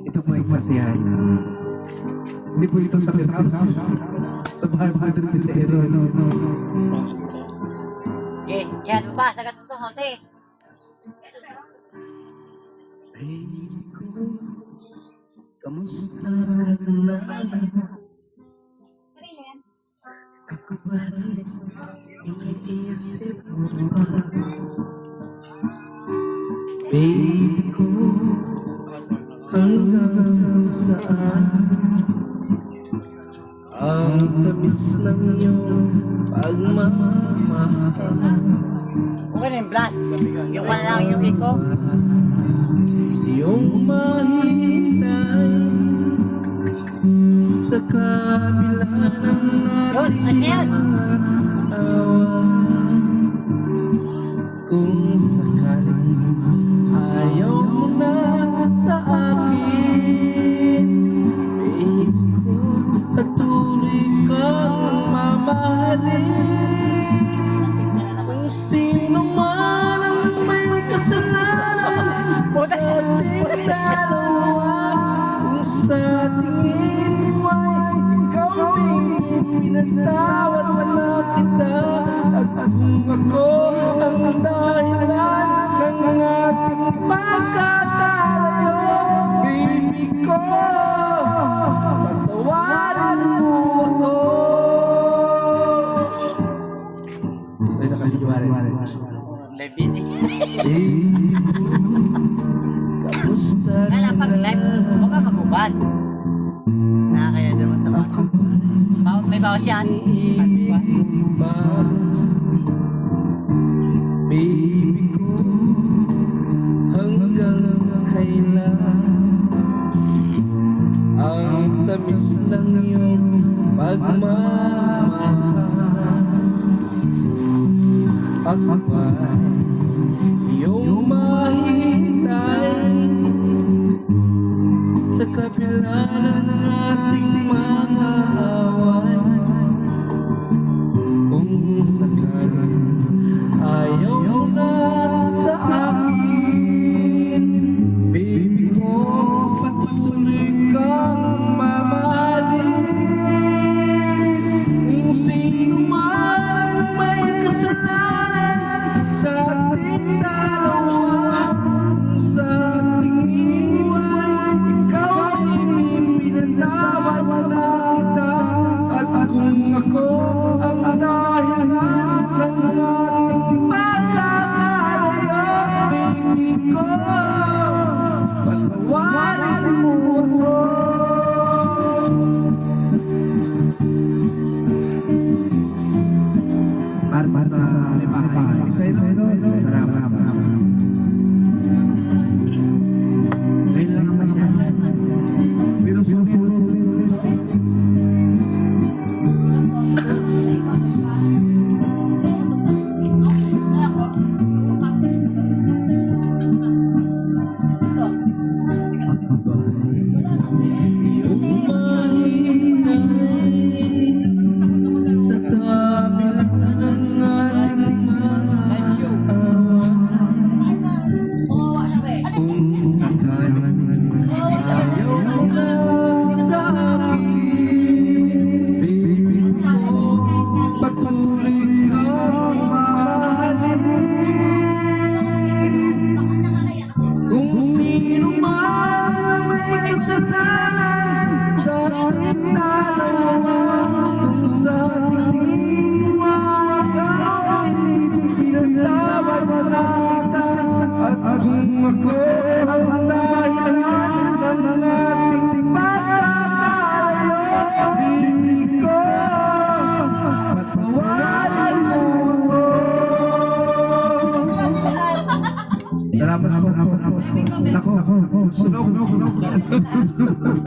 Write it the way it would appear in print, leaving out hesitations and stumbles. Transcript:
Ito po ay masiyahan. Hindi po ito sa house. Sa bahay doon sa Ero. Okay, yan mo ba? Sagat mo ito, Jose. Baby ko, kamusta ka na? Ako ba rin iniisip mo ba? Baby ko, hanggang saan ang tamis ng iyong pagmamahal? Okay na yung blast. Yung wala lang yung echo. Iyong mahintay sa kabila ng Yun, kasi yan. awan. Kung sakaling ayaw mo na sa akin, baby ko, patuloy kang mamahalin. Kung sino man ang may kasalanan sa ating dalawa, kung sa tingin mo ay ikaw baby, pinatawad na kita. At kung ako ang dahilan ng ating pagkakalayo, baby ko, patawarin mo ako. Ay, nakaliwari. Live video. Baby ko, kamusta Kala pag live, huwag ka magubad. Nakakaya naman sa mga. May bawas yan. Ibig mo ba